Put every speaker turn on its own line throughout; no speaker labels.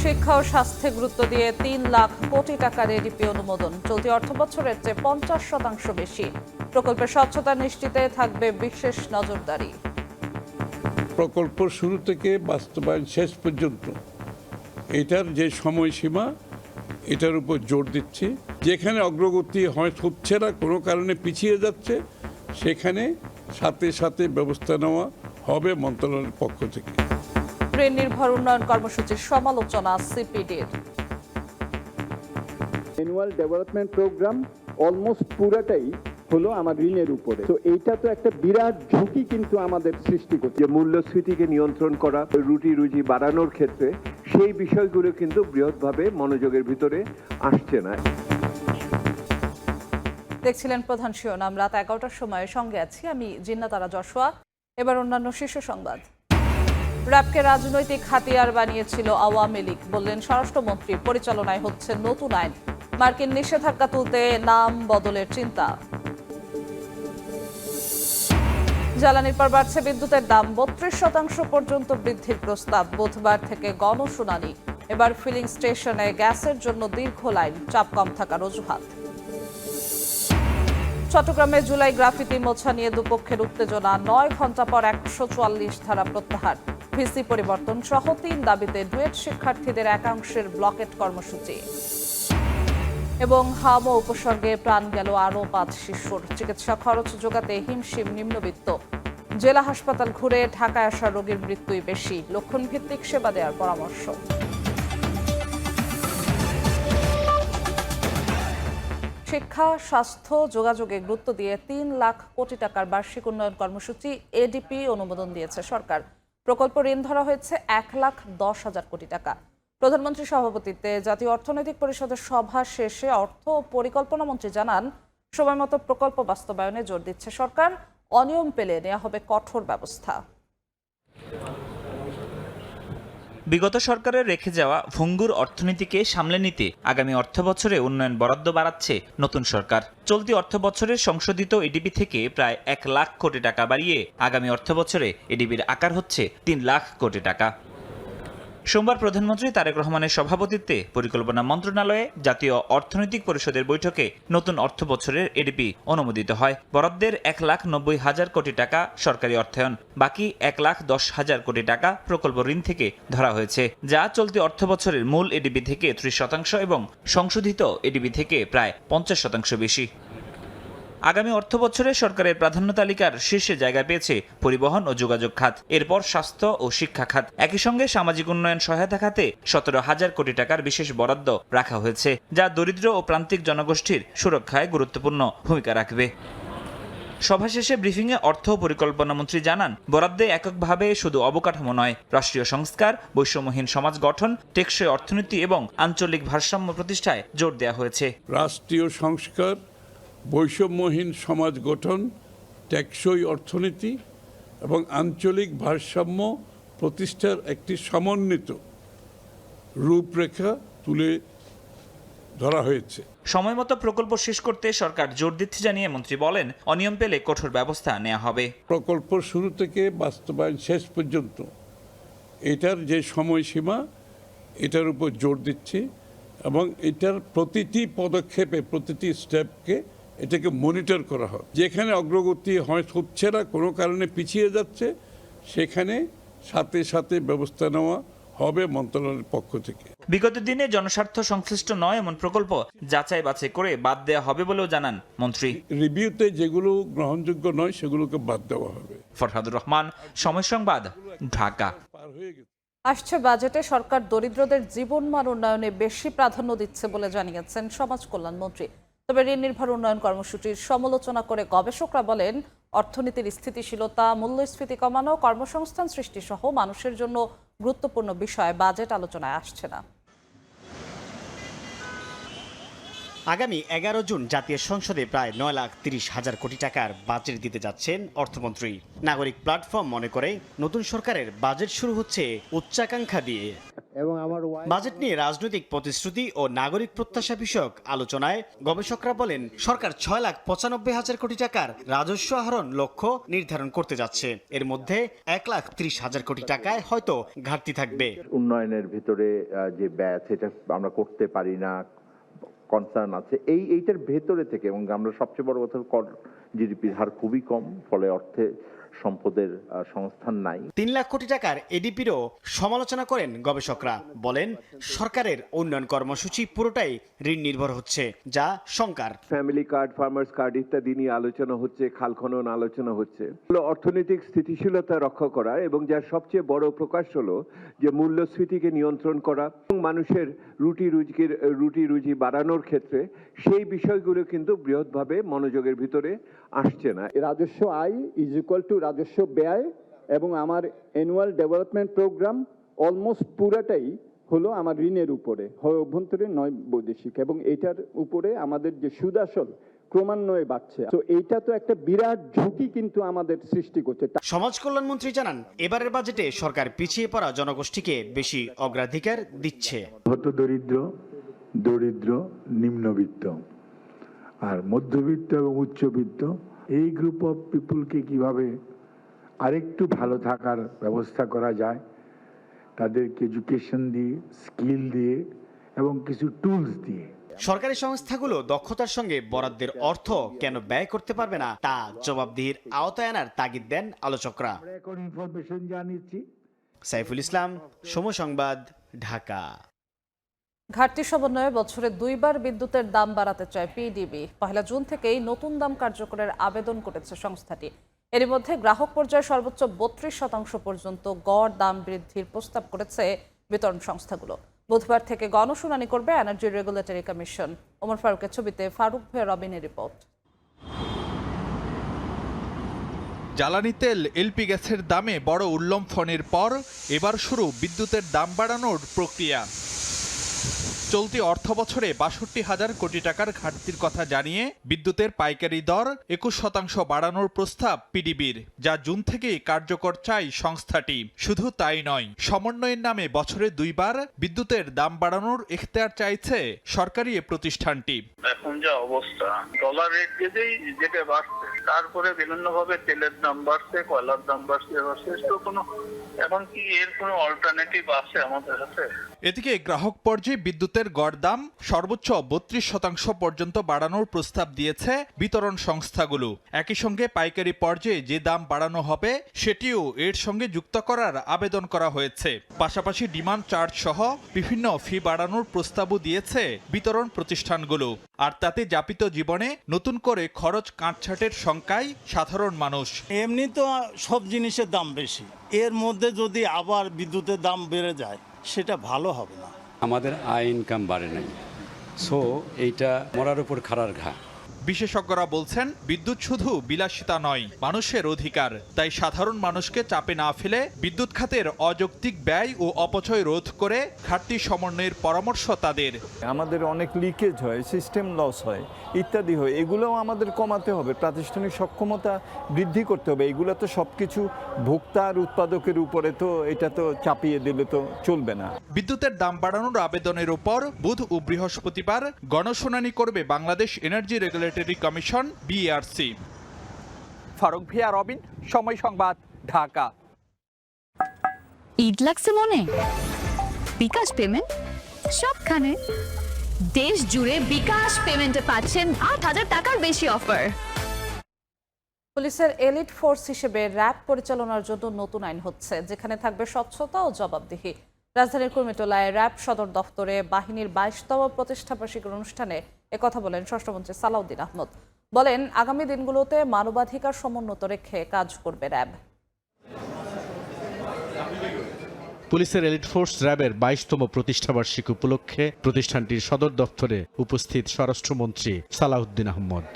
শিক্ষা ও স্বাস্থ্যে গুরুত্ব দিয়ে ৩ লাখ কোটি টাকার এডিপি অনুমোদন। চলতি অর্থবছরের চেয়ে ৫০% বেশি। প্রকল্পের স্বচ্ছতা নিশ্চিতে থাকবে বিশেষ নজরদারি।
প্রকল্প শুরু থেকে বাস্তবায়ন শেষ পর্যন্ত এটার যে সময়সীমা, এটার উপর জোর দিচ্ছি। যেখানে অগ্রগতি হচ্ছে না, কোনো কারণে পিছিয়ে যাচ্ছে, সেখানে সাথে সাথে ব্যবস্থা নেওয়া হবে মন্ত্রণালয়ের পক্ষ থেকে।
ঋণ নির্ভর উন্নয়ন কর্মসূচির সমালোচনা সিপিডির।
অ্যানুয়াল ডেভেলপমেন্ট প্রোগ্রাম অলমোস্ট পুরাটাই হলো আমার ঋণের উপরে। তো এইটা তো একটা বিরাট ঝুঁকি কিন্তু আমাদের সৃষ্টি করছে।
যে মূল্যস্ফীতিকে নিয়ন্ত্রণ করা, রুটি রুজি বাড়ানোর ক্ষেত্রে সেই বিষয়গুলো কিন্তু বৃহৎভাবে মনোযোগের ভিতরে আসছে না।
দেখছিলেন প্রধান শিরোনাম। রাত 11টার সময় সঙ্গে আছি আমি জিন্নাতারা যশোয়া। এবার অন্যান্য শীর্ষ সংবাদ। র্যাবকে রাজনৈতিক হাতিয়ার বানিয়েছিল আওয়ামী লীগ, বললেন স্বরাষ্ট্রমন্ত্রী। পরিচালনায় হচ্ছে নতুন আইন। মার্কিন নিষেধাজ্ঞা তুলতে নাম বদলের চিন্তা। জ্বালানির পর বাড়ছে বিদ্যুতের দাম। ৩২% পর্যন্ত বৃদ্ধির প্রস্তাব। বুধবার থেকে গণশুনানি। এবার ফিলিং স্টেশনে গ্যাসের জন্য দীর্ঘ লাইন, চাপ কম থাকার অজুহাত। চট্টগ্রামে জুলাই গ্রাফিতি মোছা নিয়ে দুপক্ষের উত্তেজনা। ৯ ঘণ্টা পর ১৪৪ ধারা প্রত্যাহার। ভিসি পরিবর্তন সহ ৩ দাবিতে ডুয়েট শিক্ষার্থীদের একাংশের ব্লকেট কর্মসূচি। এবং হাম ও উপসর্গে প্রাণ গেল আরও ৫ শিশুর। চিকিৎসা খরচ জোগাতে হিমশিম নিম্নবিত্ত। জেলা হাসপাতাল ঘুরে ঢাকায় আসা রোগীর মৃত্যুই বেশি। লক্ষণ ভিত্তিক সেবা দেওয়ার পরামর্শ। শিক্ষা, স্বাস্থ্য, যোগাযোগে গুরুত্ব দিয়ে ৩ লাখ কোটি টাকার বার্ষিক উন্নয়ন কর্মসূচি এডিপি অনুমোদন দিয়েছে সরকার। প্রকল্প ঋণ ধরা হয়েছে ১,১০,০০০ কোটি টাকা। প্রধানমন্ত্রীর সভাপতিত্বে জাতীয় অর্থনৈতিক পরিষদের সভা শেষে অর্থ ও পরিকল্পনা মন্ত্রী জানান, সময়মতো প্রকল্প বাস্তবায়নে জোর দিচ্ছে সরকার। অনিয়ম পেলে নেওয়া হবে কঠোর ব্যবস্থা।
বিগত সরকারের রেখে যাওয়া ভঙ্গুর অর্থনীতিকে সামলে নিতে আগামী অর্থবছরে উন্নয়ন বরাদ্দ বাড়াচ্ছে নতুন সরকার। চলতি অর্থবছরের সংশোধিত এডিপি থেকে প্রায় ১ লাখ কোটি টাকা বাড়িয়ে আগামী অর্থবছরে এডিপির আকার হচ্ছে ৩ লাখ কোটি টাকা। সোমবার প্রধানমন্ত্রী তারেক রহমানের সভাপতিত্বে পরিকল্পনা মন্ত্রণালয়ে জাতীয় অর্থনৈতিক পরিষদের বৈঠকে নতুন অর্থবছরের এডিপি অনুমোদিত হয়। বরাদ্দের ১,৯০,০০০ কোটি টাকা সরকারি অর্থায়ন, বাকি ১,১০,০০০ কোটি টাকা প্রকল্প ঋণ থেকে ধরা হয়েছে, যা চলতি অর্থবছরের মূল এডিপি থেকে ৩০% এবং সংশোধিত এডিপি থেকে প্রায় ৫০% বেশি। আগামী অর্থবছরে সরকারের প্রাধান্য তালিকার শীর্ষে জায়গা পেয়েছে পরিবহন ও যোগাযোগ খাত, এরপর স্বাস্থ্য ও শিক্ষা খাত। একই সঙ্গে সামাজিক উন্নয়ন সহায়তা খাতে ১৭,০০০ কোটি টাকার বিশেষ বরাদ্দ রাখা হয়েছে, যা দরিদ্র ও প্রান্তিক জনগোষ্ঠীর সুরক্ষায় গুরুত্বপূর্ণ ভূমিকা রাখবে। সভা শেষে ব্রিফিংয়ে অর্থ ও পরিকল্পনা মন্ত্রী জানান, বরাদ্দে এককভাবে শুধু অবকাঠামো নয়, রাষ্ট্রীয় সংস্কার, বৈষম্যহীন সমাজ গঠন, টেকসই অর্থনীতি এবং আঞ্চলিক ভারসাম্য প্রতিষ্ঠায় জোর দেওয়া হয়েছে।
রাষ্ট্রীয় সংস্কার, বৈষম্যহীন সমাজ গঠন, টেকসই অর্থনীতি এবং আঞ্চলিক ভারসাম্য প্রতিষ্ঠার একটি সমন্বিত রূপরেখা তুলে ধরা হয়েছে।
সময়মতো প্রকল্প শেষ করতে সরকার জোর দিচ্ছে জানিয়ে মন্ত্রী বলেন, অনিয়ম পেলে কঠোর ব্যবস্থা নেওয়া হবে।
প্রকল্প শুরু থেকে বাস্তবায়ন শেষ পর্যন্ত এটার যে সময়সীমা, এটার উপর জোর দিচ্ছি এবং এটার প্রতিটি পদক্ষেপে, প্রতিটি স্টেপকে এটাকে মনিটর করা হয়। যেখানে অগ্রগতি হচ্ছে না, কোনো কারণে পিছিয়ে যাচ্ছে, সেখানে সাথে সাথে ব্যবস্থা নেওয়া হবে মন্ত্রণালয়ের পক্ষ থেকে।
বিগত দিনে জনস্বার্থ সংশ্লিষ্ট নয় এমন প্রকল্প যাচাই বাছাই করে বাদ দেওয়া হবে বলেও জানান মন্ত্রী।
রিভিউতে যেগুলো গ্রহণযোগ্য নয় সেগুলোকে বাদ দেওয়া হবে।
ফরহাদুর রহমান, সময় সংবাদ, ঢাকা।
আসছে বাজেটে সরকার দরিদ্রদের জীবনমান উন্নয়নে বেশি প্রাধান্য দিচ্ছে বলে জানিয়েছেন সমাজ কল্যাণ মন্ত্রী। তবে ঋণ নির্ভর উন্নয়ন কর্মসূচির সমালোচনা করে গবেষকরা বলেন, অর্থনীতির স্থিতিশীলতা, মূল্যস্ফীতি কমানো, কর্মসংস্থান সৃষ্টি সহ মানুষের জন্য গুরুত্বপূর্ণ বিষয় বাজেট আলোচনায় আসছে না।
আগামী ১১ জুন জাতীয় সংসদে প্রায় ৯,৩০,০০০ কোটি টাকার বাজেট দিতে যাচ্ছেন অর্থমন্ত্রী। নাগরিক প্ল্যাটফর্ম মনে করে, নতুন সরকারের বাজেট শুরু হচ্ছে উচ্চাকাঙ্ক্ষা দিয়ে।
এবং আমার
বাজেট নিয়ে রাজনৈতিক প্রতিশ্রুতি ও নাগরিক প্রত্যাশা বিষয়ক আলোচনায় গবেষকরা বলেন সরকার 6,95,000 কোটি টাকার রাজস্ব আহরণ লক্ষ্য নির্ধারণ করতে যাচ্ছে। এর মধ্যে 1,30,000 কোটি টাকায় হয়তো ঘাটতি থাকবে।
উন্নয়নের ভিতরে যে ব্যয় সেটা আমরা করতে পারি না, কনসার্ন আছে এইটার ভেতরে থেকে, এবং আমরা সবচেয়ে বড় কথা কর জিডিপির হার খুবই কম, ফলে অর্থে সম্পদের সংস্থান নাই।
3 লাখ কোটি টাকার এডিপিরও সমালোচনা করেন গবেষকরা। বলেন সরকারের উন্নয়ন কর্মসূচি পুরোটাই ঋণ নির্ভর হচ্ছে, যা শঙ্কার।
ফ্যামিলি কার্ড, ফার্মার্স কার্ড ইত্যাদি নিয়ে আলোচনা হচ্ছে, খাল খনন আলোচনা হচ্ছে। অর্থনৈতিক স্থিতিশীলতা রক্ষা করা এবং যার সবচেয়ে বড় প্রকাশ হলো যে মূল্যস্ফীতিকে নিয়ন্ত্রণ করা এবং মানুষের রুটি রুজি বাড়ানোর ক্ষেত্রে সেই বিষয়গুলো কিন্তু বৃহৎভাবে মনোযোগের ভিতরে আসছে না।
রাজস্ব আয় ইজ ইকুয়াল টু রাজস্ব ব্যয়, এবং আমার অ্যানুয়াল ডেভেলপমেন্ট প্রোগ্রাম অলমোস্ট পুরাটাই হলো আমার ঋণের উপরে, হয় অভ্যন্তরীণ নয় বৈদেশিক, এবং এটার উপরে আমাদের যে সুদ আসল ক্রমান্বয়ে বাড়ছে। তো এইটা তো একটা বিরাট ঝুঁকি কিন্তু আমাদের সৃষ্টি করছে।
সমাজ কল্যাণ মন্ত্রী জানান এবারের বাজেটে সরকার পিছিয়ে পড়া জনগোষ্ঠীকে বেশি অগ্রাধিকার দিচ্ছে।
হত দরিদ্র, দরিদ্র, নিম্নবিত্ত আর মধ্যবিত্ত এবং উচ্চবিত্ত, এই গ্রুপ অফ পিপুলকে কিভাবে আরেকটু ভালো থাকার ব্যবস্থা করা যায়, তাদেরকে এডুকেশন দিয়ে, স্কিল দিয়ে এবং কিছু টুলস দিয়ে।
সরকারি সংস্থাগুলো দক্ষতার সঙ্গে বরাদ্দের অর্থ কেন ব্যয় করতে পারবে না তা জবাবদিহির আওতায় আনার তাগিদ দেন আলোচকরা।
এখন ইনফরমেশন জানিয়েছি।
সাইফুল ইসলাম, সময় সংবাদ, ঢাকা।
ঘাটতি সমন্বয়ে বছরে 2 বার বিদ্যুতের দাম বাড়াতে চায় পিডিবি। 1 জুন থেকেই নতুন দাম কার্যকরের আবেদন করেছে সংস্থাটি। এর মধ্যে গ্রাহক পর্যায়ে সর্বোচ্চ 32% পর্যন্ত গড় দাম বৃদ্ধির প্রস্তাব করেছে বিতরণ সংস্থাগুলো। বুধবার থেকে গণশুনানি করবে এনার্জি রেগুলেটরি কমিশন। ওমর ফারুকের ছবিতে ফারুক ভূঁইয়া রবিনের রিপোর্ট।
জ্বালানি তেল, এলপি গ্যাসের দামে বড় উল্লম্ফনের পর এবার শুরু বিদ্যুতের দাম বাড়ানোর প্রক্রিয়া। চলতি অর্থবছরে 62,000 কোটি টাকার ঘাটতির কথা জানিয়ে বিদ্যুতের পাইকারি দর 21% বাড়ানোর প্রস্তাব পিডিবির, যা জুন থেকেই কার্যকর চায় সংস্থাটি। শুধু তাই নয়, সমন্বয়ের নামে বছরে 2 বার বিদ্যুতের দাম বাড়ানোর এখতিয়ার চাইছে সরকারি এ প্রতিষ্ঠানটি।
এখন যা অবস্থা, ডলার রেট যেটা বাড়ছে, তারপরে বিভিন্নভাবে তেলের দাম বাড়ছে, কয়লার দাম বাড়ছে, এখন কি এর কোনো অল্টারনেটিভ আছে আমাদের হাতে?
এদিকে গ্রাহক পর্যায়ে বিদ্যুতের গড় দাম সর্বোচ্চ 32% পর্যন্ত বাড়ানোর প্রস্তাব দিয়েছে বিতরণ সংস্থাগুলো। একই সঙ্গে পাইকারি পর্যায়ে যে দাম বাড়ানো হবে সেটিও এর সঙ্গে যুক্ত করার আবেদন করা হয়েছে। পাশাপাশি ডিমান্ড চার্জ সহ বিভিন্ন ফি বাড়ানোর প্রস্তাবও দিয়েছে বিতরণ প্রতিষ্ঠানগুলো। আর তাতে যাপিত জীবনে নতুন করে খরচ কাটছাটের শঙ্কায় সাধারণ মানুষ।
এমনি তো সব জিনিসের দাম বেশি, এর মধ্যে যদি আবার বিদ্যুতের দাম বেড়ে যায় সেটা ভালো হবে না।
আমাদের আয় ইনকাম বাড়ে নাই, সো এইটা মরার উপর খাড়ার ঘা।
বিশেষজ্ঞরা বলছেন বিদ্যুৎ শুধু বিলাসিতা নয়, মানুষের অধিকার। তাই সাধারণ মানুষকে চাপে না ফেলে বিদ্যুৎ খাতের অযৌক্তিক ব্যয় ও অপচয় রোধ করে ঘাটতি সমন্বয়ের পরামর্শ তাদের।
আমাদের অনেক লিকেজ হয়, সিস্টেম লস হয়, ইত্যাদি হয়, এগুলোও আমাদের কমাতে হবে। প্রাতিষ্ঠানিক সক্ষমতা বৃদ্ধি করতে হবে। এগুলো তো সবকিছু ভোক্তা আর উৎপাদকের উপরে, তো এটা তো চাপিয়ে দিলে তো চলবে না।
বিদ্যুতের দাম বাড়ানোর আবেদনের উপর বুধ ও বৃহস্পতিবার গণশুনানি করবে Bangladesh energy regulatory commission, BERC.
Faruk Bhuiyan Robin, Somoy Sangbad, Dhaka.
Eid লাগছে মনে? বিকাশ পেমেন্ট সবখানে। দেশ জুড়ে বিকাশ পেমেন্টে পাচ্ছেন 8,000 টাকার বেশি অফার।
পুলিশের এলিট ফোর্স হিসেবে র্যাব পরিচালনার জন্য নতুন আইন হচ্ছে, যেখানে থাকবে স্বচ্ছতা ও জবাবদিহি। রাজধানীর কুর্মিটোলায় র্যাব সদর দফতরে বাহিনীর 22তম প্রতিষ্ঠাবার্ষিকীর অনুষ্ঠানে একথা বলেন স্বরাষ্ট্রমন্ত্রী সালাউদ্দিন আহমদ। বলেন, আগামী দিনগুলোতে মানবাধিকার সমুন্নত রেখে কাজ করবে র্যাব।
পুলিশের এলিট ফোর্স র্যাবের 22তম প্রতিষ্ঠাবার্ষিকী উপলক্ষে প্রতিষ্ঠানটির সদর দফতরে উপস্থিত স্বরাষ্ট্রমন্ত্রী সালাউদ্দিন আহমদ।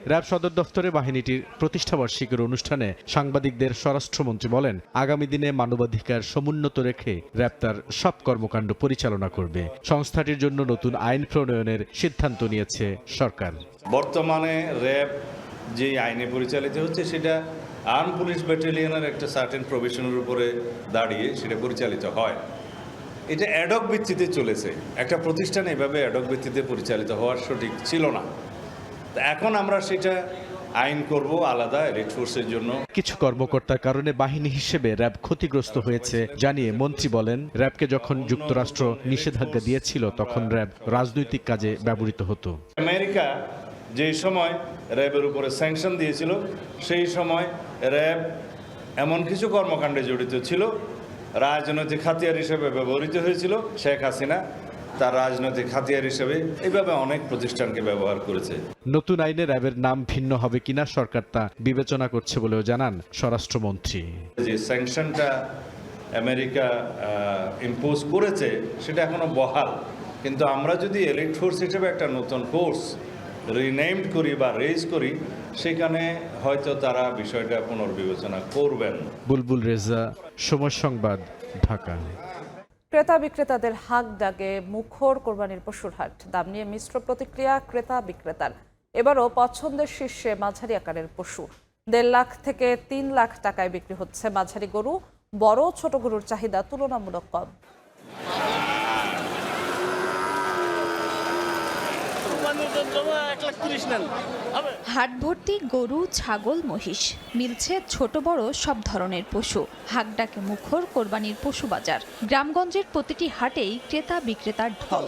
র্যাব সদর দফতরে বাহিনীটির প্রতিষ্ঠাবার্ষিকীর অনুষ্ঠানে সাংবাদিকদের স্বরাষ্ট্রমন্ত্রী বলেন, আগামী দিনে মানবাধিকার সমুন্নত রেখে র্যাব তার সব কর্মকাণ্ড পরিচালনা করবে। সংস্থাটির জন্য নতুন আইন প্রণয়নের সিদ্ধান্ত নিয়েছে সরকার।
বর্তমানে র্যাব যে আইনে পরিচালিত হচ্ছে সেটা
আর্ম পুলিশ ব্যাটালিয়নের একটা সার্টেন প্রভিশনের উপরে দাঁড়িয়ে সেটা পরিচালিত হয়। এটা অ্যাডক ভিত্তিতে চলেছে, একটা প্রতিষ্ঠান এভাবে অ্যাডক ভিত্তিতে পরিচালিত হওয়ার সঠিক ছিল না। তো এখন আমরা সেটা আইন করব আলাদা এলিট ফোর্সের জন্য।
কিছু কর্মকর্তার কারণে বাহিনী হিসেবে র্যাব ক্ষতিগ্রস্ত হয়েছে জানিয়ে মন্ত্রী বলেন, র্যাবকে যখন যুক্তরাষ্ট্র নিষেধাজ্ঞা দিয়েছিল তখন র্যাব রাজনৈতিক কাজে ব্যবহৃত হতো।
আমেরিকা যে সময় র্যাবের উপরে স্যাংশন দিয়েছিল সেই সময় র্যাব এমন কিছু কর্মকাণ্ডে জড়িত ছিল রাজনৈতিক হাতিয়ার হিসেবে ব্যবহৃত হয়েছিল। শেখ হাসিনা তার রাজনৈতিক হাতিয়ার হিসেবে এইভাবে অনেক প্রতিষ্ঠানকে ব্যবহার করেছে।
নতুন আইনে র্যাবের নাম ভিন্ন হবে কিনা সরকার তা বিবেচনা করছে বলেও জানান স্বরাষ্ট্রমন্ত্রী।
যে স্যাংশনটা আমেরিকা ইম্পোজ করেছে সেটা এখনো বহাল, কিন্তু আমরা যদি এলিট ফোর্স হিসেবে একটা নতুন কোর্স রিনেমড করি বা রেজ করি সেখানে হয়তো তারা বিষয়টা পুনর্বিবেচনা করবেন।
বুলবুল রেজা, সময় সংবাদ, ঢাকা।
ক্রেতা বিক্রেতাদের হাক ডাকে মুখর কোরবানির পশুর হাট। দাম নিয়ে মিশ্র প্রতিক্রিয়া ক্রেতা বিক্রেতার। এবারও পছন্দের শীর্ষে মাঝারি আকারের পশু। 1.5 লাখ থেকে 3 লাখ টাকায় বিক্রি হচ্ছে মাঝারি গরু। বড় ছোট গরুর চাহিদা তুলনামূলক কম।
হাট ভর্তি গরু, ছাগল, মহিষ, মিলছে ছোট বড় সব ধরনের পশু। হাক ডাকে মুখর কোরবানির পশু বাজার। গ্রামগঞ্জের প্রতিটি হাটেই ক্রেতা বিক্রেতার ঢল।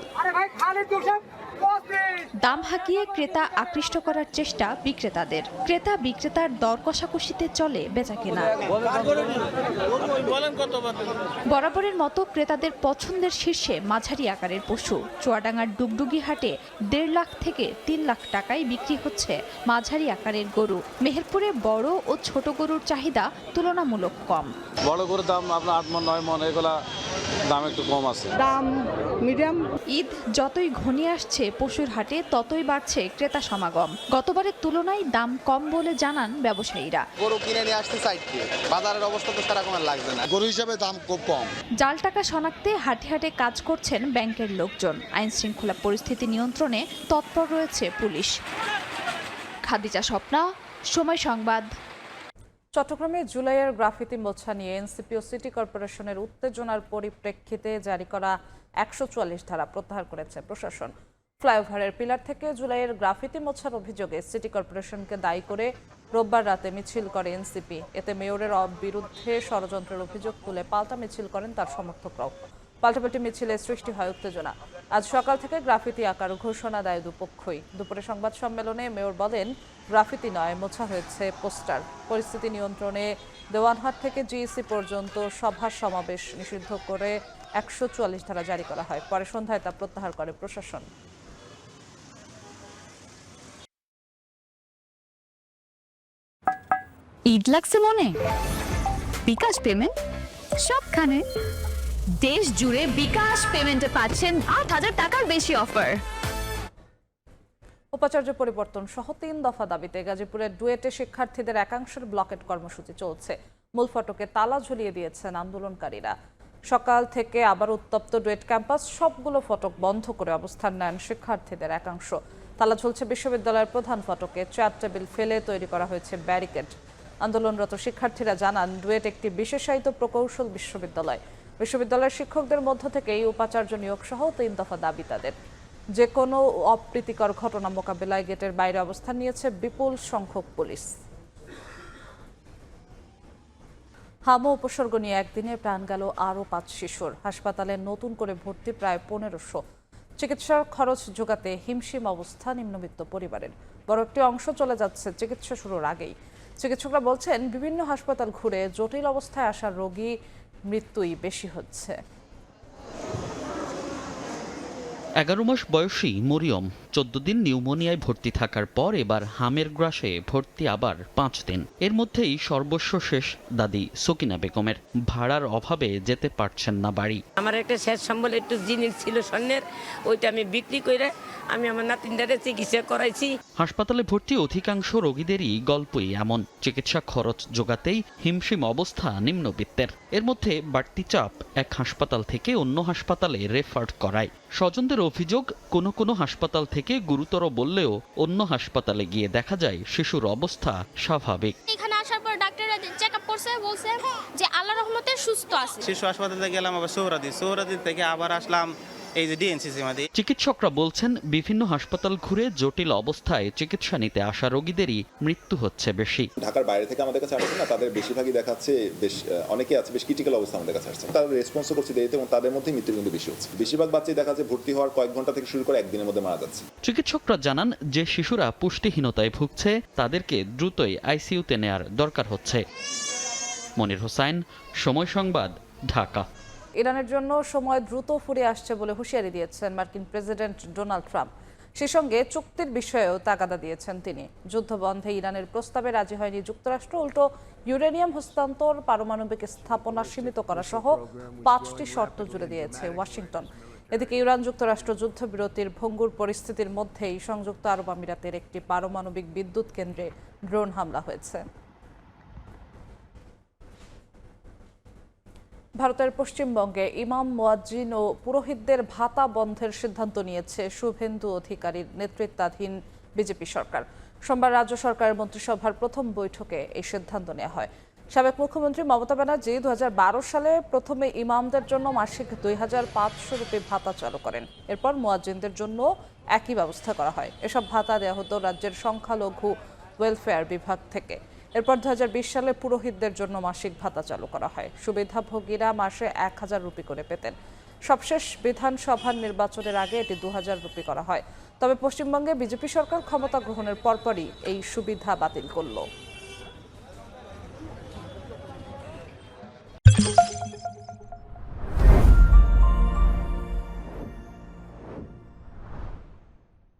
দাম হাঁকিয়ে ক্রেতা আকৃষ্ট করার চেষ্টা বিক্রেতাদের। ক্রেতা বিক্রেতার দর কষাকষিতে চলে বেচাকেনা। বরাবরের মতো ক্রেতাদের পছন্দের শীর্ষে মাঝারি আকারের পশু। চুয়াডাঙ্গার ডুগডুগি হাটে 1.5 লাখ থেকে 3 লাখ টাকায় বিক্রি হচ্ছে মাঝারি আকারের গরু। মেহেরপুরে বড় ও ছোট গরুর চাহিদা তুলনামূলক কম।
বড় গরুর দাম আপনার 8 মণ 9 মণ, এগুলা দাম একটু কম আছে, দাম মিডিয়াম।
ঈদ যতই ঘনিয়ে আসছে পশুর হাটে ততই বাড়ছে ক্রেতা সমাগম। গতবারের তুলনায় দাম কম বলে জানান ব্যবসায়ীরা।
গরু কিনে নিয়ে আসতে চাইছি, বাজারের অবস্থা তো সেরকম লাগছে না, গরু হিসাবে দাম খুব কম।
জাল টাকা শনাক্তে হাটে হাটে কাজ করছেন ব্যাংকের লোকজন। আইন শৃঙ্খলা পরিস্থিতি নিয়ন্ত্রণে তৎপর রয়েছে পুলিশ। খাদিজা স্বপ্না, সময় সংবাদ।
চট্টগ্রামে জুলাইয়ের গ্রাফিতি মোছা নিয়ে এনসিপি ও সিটি কর্পোরেশনের উত্তেজনার পরিপ্রেক্ষিতে জারি করা 144 ধারা প্রত্যাহার করেছে প্রশাসন। ফ্লাইওভারের পিলার থেকে জুলাইয়ের গ্রাফিতি মোছার অভিযোগে সিটি কর্পোরেশনকে দায়ী করে রোববার রাতে মিছিল করে এনসিপি। এতে মেয়রের বিরুদ্ধে ষড়যন্ত্রের অভিযোগ তুলে পাল্টা মিছিল করেন তার সমর্থকরাও। পাল্টাপাল্টি মিছিলে সৃষ্টি হয় উত্তেজনা। আজ সকাল থেকে গ্রাফিতি আকার ঘোষণা দেয় দুপক্ষই। দুপুরে সংবাদ সম্মেলনে মেয়র বলেন, গ্রাফিতি নয়, মোছা হয়েছে পোস্টার। পরিস্থিতি নিয়ন্ত্রণে দেওয়ানহাট থেকে জিইসি পর্যন্ত সভা সমাবেশ নিষিদ্ধ করে 144 ধারা জারি করা হয়। পরে সন্ধ্যায় তা প্রত্যাহার করে প্রশাসন।
ঈদ লাগছে মনে? বিকাশ পেমেন্ট সবখানে। দেশ জুড়ে বিকাশ পেমেন্টে পাচ্ছেন 8,000 টাকার বেশি অফার।
উপাচার্য পরিবর্তন সহ 3 দফা দাবিতে গাজীপুরের ডুয়েটে শিক্ষার্থীদের একাংশের ব্লকেট কর্মসূচি চলছে। মূল ফটকে তালা ঝুলিয়ে দিয়েছেন আন্দোলনকারীরা। সকাল থেকে আবার উত্তপ্ত ডুয়েট ক্যাম্পাস। সবগুলো ফটক বন্ধ করে অবস্থান নেন শিক্ষার্থীদের একাংশ। তালা ঝুলছে বিশ্ববিদ্যালয়ের প্রধান ফটকে। চেয়ার টেবিল ফেলে তৈরি করা হয়েছে ব্যারিকেড। আন্দোলনরত শিক্ষার্থীরা জানান, ডুয়েট একটি বিশেষায়িত প্রকৌশল বিশ্ববিদ্যালয়। বিশ্ববিদ্যালয়ের শিক্ষকদের মধ্য থেকে এই উপাচার্য নিয়োগ সহ 3 দফা দাবি তাদের। যে কোনো অপ্রীতিকর ঘটনা মোকাবেলায় গেটের বাইরে অবস্থান নিয়েছে বিপুল সংখ্যক পুলিশ। হামা উপসর্গ নিয়ে একদিনে প্রাণ গেল আরও 5 শিশুর। হাসপাতালে নতুন করে ভর্তি প্রায় 1500। চিকিৎসার খরচ জোগাতে হিমশিম অবস্থা নিম্নবিত্ত পরিবারের। বড় একটি অংশ চলে যাচ্ছে চিকিৎসা শুরুর আগেই। চিকিৎসকরা বলছেন, বিভিন্ন হাসপাতাল ঘুরে জটিল অবস্থায় আসা রোগী মৃত্যুই বেশি হচ্ছে।
11 মাস বয়সী মরিয়ম 14 দিন নিউমোনিয়ায় ভর্তি থাকার পর এবার হামের গ্রাসে ভর্তি আবার 5 দিন। এর মধ্যেই সর্বস্ব শেষ দাদি সকিনা বেগমের। ভাড়ার অভাবে যেতে পারছেন না বাড়ি।
আমার একটা শেষ সম্বল একটু জিনিস ছিল স্বর্ণের, ওইটা আমি বিক্রি করে আমি আমার নাতিনটারে চিকিৎসা করাইছি।
হাসপাতালে ভর্তি অধিকাংশ রোগীদেরই গল্পই এমন। চিকিৎসা খরচ জোগাতেই হিমশিম অবস্থা নিম্নবিত্তের। এর মধ্যে বাড়তি চাপ এক হাসপাতাল থেকে অন্য হাসপাতালে রেফার করায়। স্বজনদের অভিযোগ, কোনো কোনো হাসপাতাল থেকে গুরুতর বললেও অন্য হাসপাতালে গিয়ে দেখা যায় শিশুর অবস্থা স্বাভাবিক।
এখানে আসার পর ডাক্তার
করে চেক আপ করছে, বলছে যে আল্লাহর রহমতে সুস্থ আছে।
শিশু হাসপাতালে গেলাম, আবার সোহরাদি থেকে আবার আসলাম এই যে ডিএনসিসি মাঝে।
চিকিৎসকরা বলছেন বিভিন্ন হাসপাতাল ঘুরে জটিল অবস্থায় চিকিৎসা নিতে আসা রোগীদেরই মৃত্যু হচ্ছে বেশি।
ঢাকার বাইরে থেকে আমাদের কাছে আসছে না, তাদের বেশিরভাগই দেখাচ্ছে বেশ অনেকে আছে বেশ ক্রিটিক্যাল অবস্থা আমাদের কাছে আসছে, তাদের রেসপন্স করছে দেরিতে এবং তাদের মধ্যে মৃত্যু কিন্তু বেশি হচ্ছে। বেশিরভাগ বাচ্চাই দেখা যাচ্ছে ভর্তি হওয়ার কয়েক ঘন্টা থেকে শুরু করে একদিনের মধ্যে মারা যাচ্ছে।
চিকিৎসকরা জানান যে শিশুরা পুষ্টিহীনতায় ভুগছে তাদেরকে দ্রুতই আইসিইউতে নেয়ার দরকার হচ্ছে। মনির হোসাইন, সময় সংবাদ, ঢাকা।
ইরানের জন্য সময় দ্রুত ফুরিয়ে আসছে বলে হুঁশিয়ারি দিয়েছেন মার্কিন প্রেসিডেন্ট ডোনাল্ড ট্রাম্প। সেই সঙ্গে চুক্তির বিষয়েও তাগাদা দিয়েছেন তিনি। যুদ্ধবন্ধে ইরানের প্রস্তাবে রাজি হয়নি যুক্তরাষ্ট্র, উল্টো ইউরেনিয়াম হস্তান্তর, পারমাণবিক স্থাপনা সীমিত করা সহ 5টি শর্ত জুড়ে দিয়েছে ওয়াশিংটন। এদিকে ইরান যুক্তরাষ্ট্র যুদ্ধবিরতির ভঙ্গুর পরিস্থিতির মধ্যেই সংযুক্ত আরব আমিরাতের একটি পারমাণবিক বিদ্যুৎ কেন্দ্রে ড্রোন হামলা হয়েছে। ভারতের পশ্চিমবঙ্গে ইমাম, মুয়াজ্জিন ও পুরোহিতদের ভাতা বন্ধের সিদ্ধান্ত নিয়েছে শুভেন্দু অধিকারীর নেতৃত্বাধীন বিজেপি সরকার। সোমবার রাজ্য সরকারের মন্ত্রিসভার প্রথম বৈঠকে এই সিদ্ধান্ত নেওয়া হয়। সাবেক মুখ্যমন্ত্রী মমতা ব্যানার্জি 2012 সালে প্রথমে ইমামদের জন্য মাসিক 2500 রুপি ভাতা চালু করেন। এরপর মুয়াজ্জিনদের জন্য একই ব্যবস্থা করা হয়। এসব ভাতা দেওয়া হতো রাজ্যের সংখ্যালঘু ওয়েলফেয়ার বিভাগ থেকে। এরপর 2020 সালে পুরোহিতদের জন্য মাসিক ভাতা চালু করা হয়। সুবিধাভোগীরা মাসে 1000 রুপি করে পেতেন। সবশেষ বিধানসভার নির্বাচনের আগে এটি 2000 রুপি করা হয়। তবে পশ্চিমবঙ্গে বিজেপি সরকার ক্ষমতা গ্রহণের পরপরই এই সুবিধা বাতিল করল।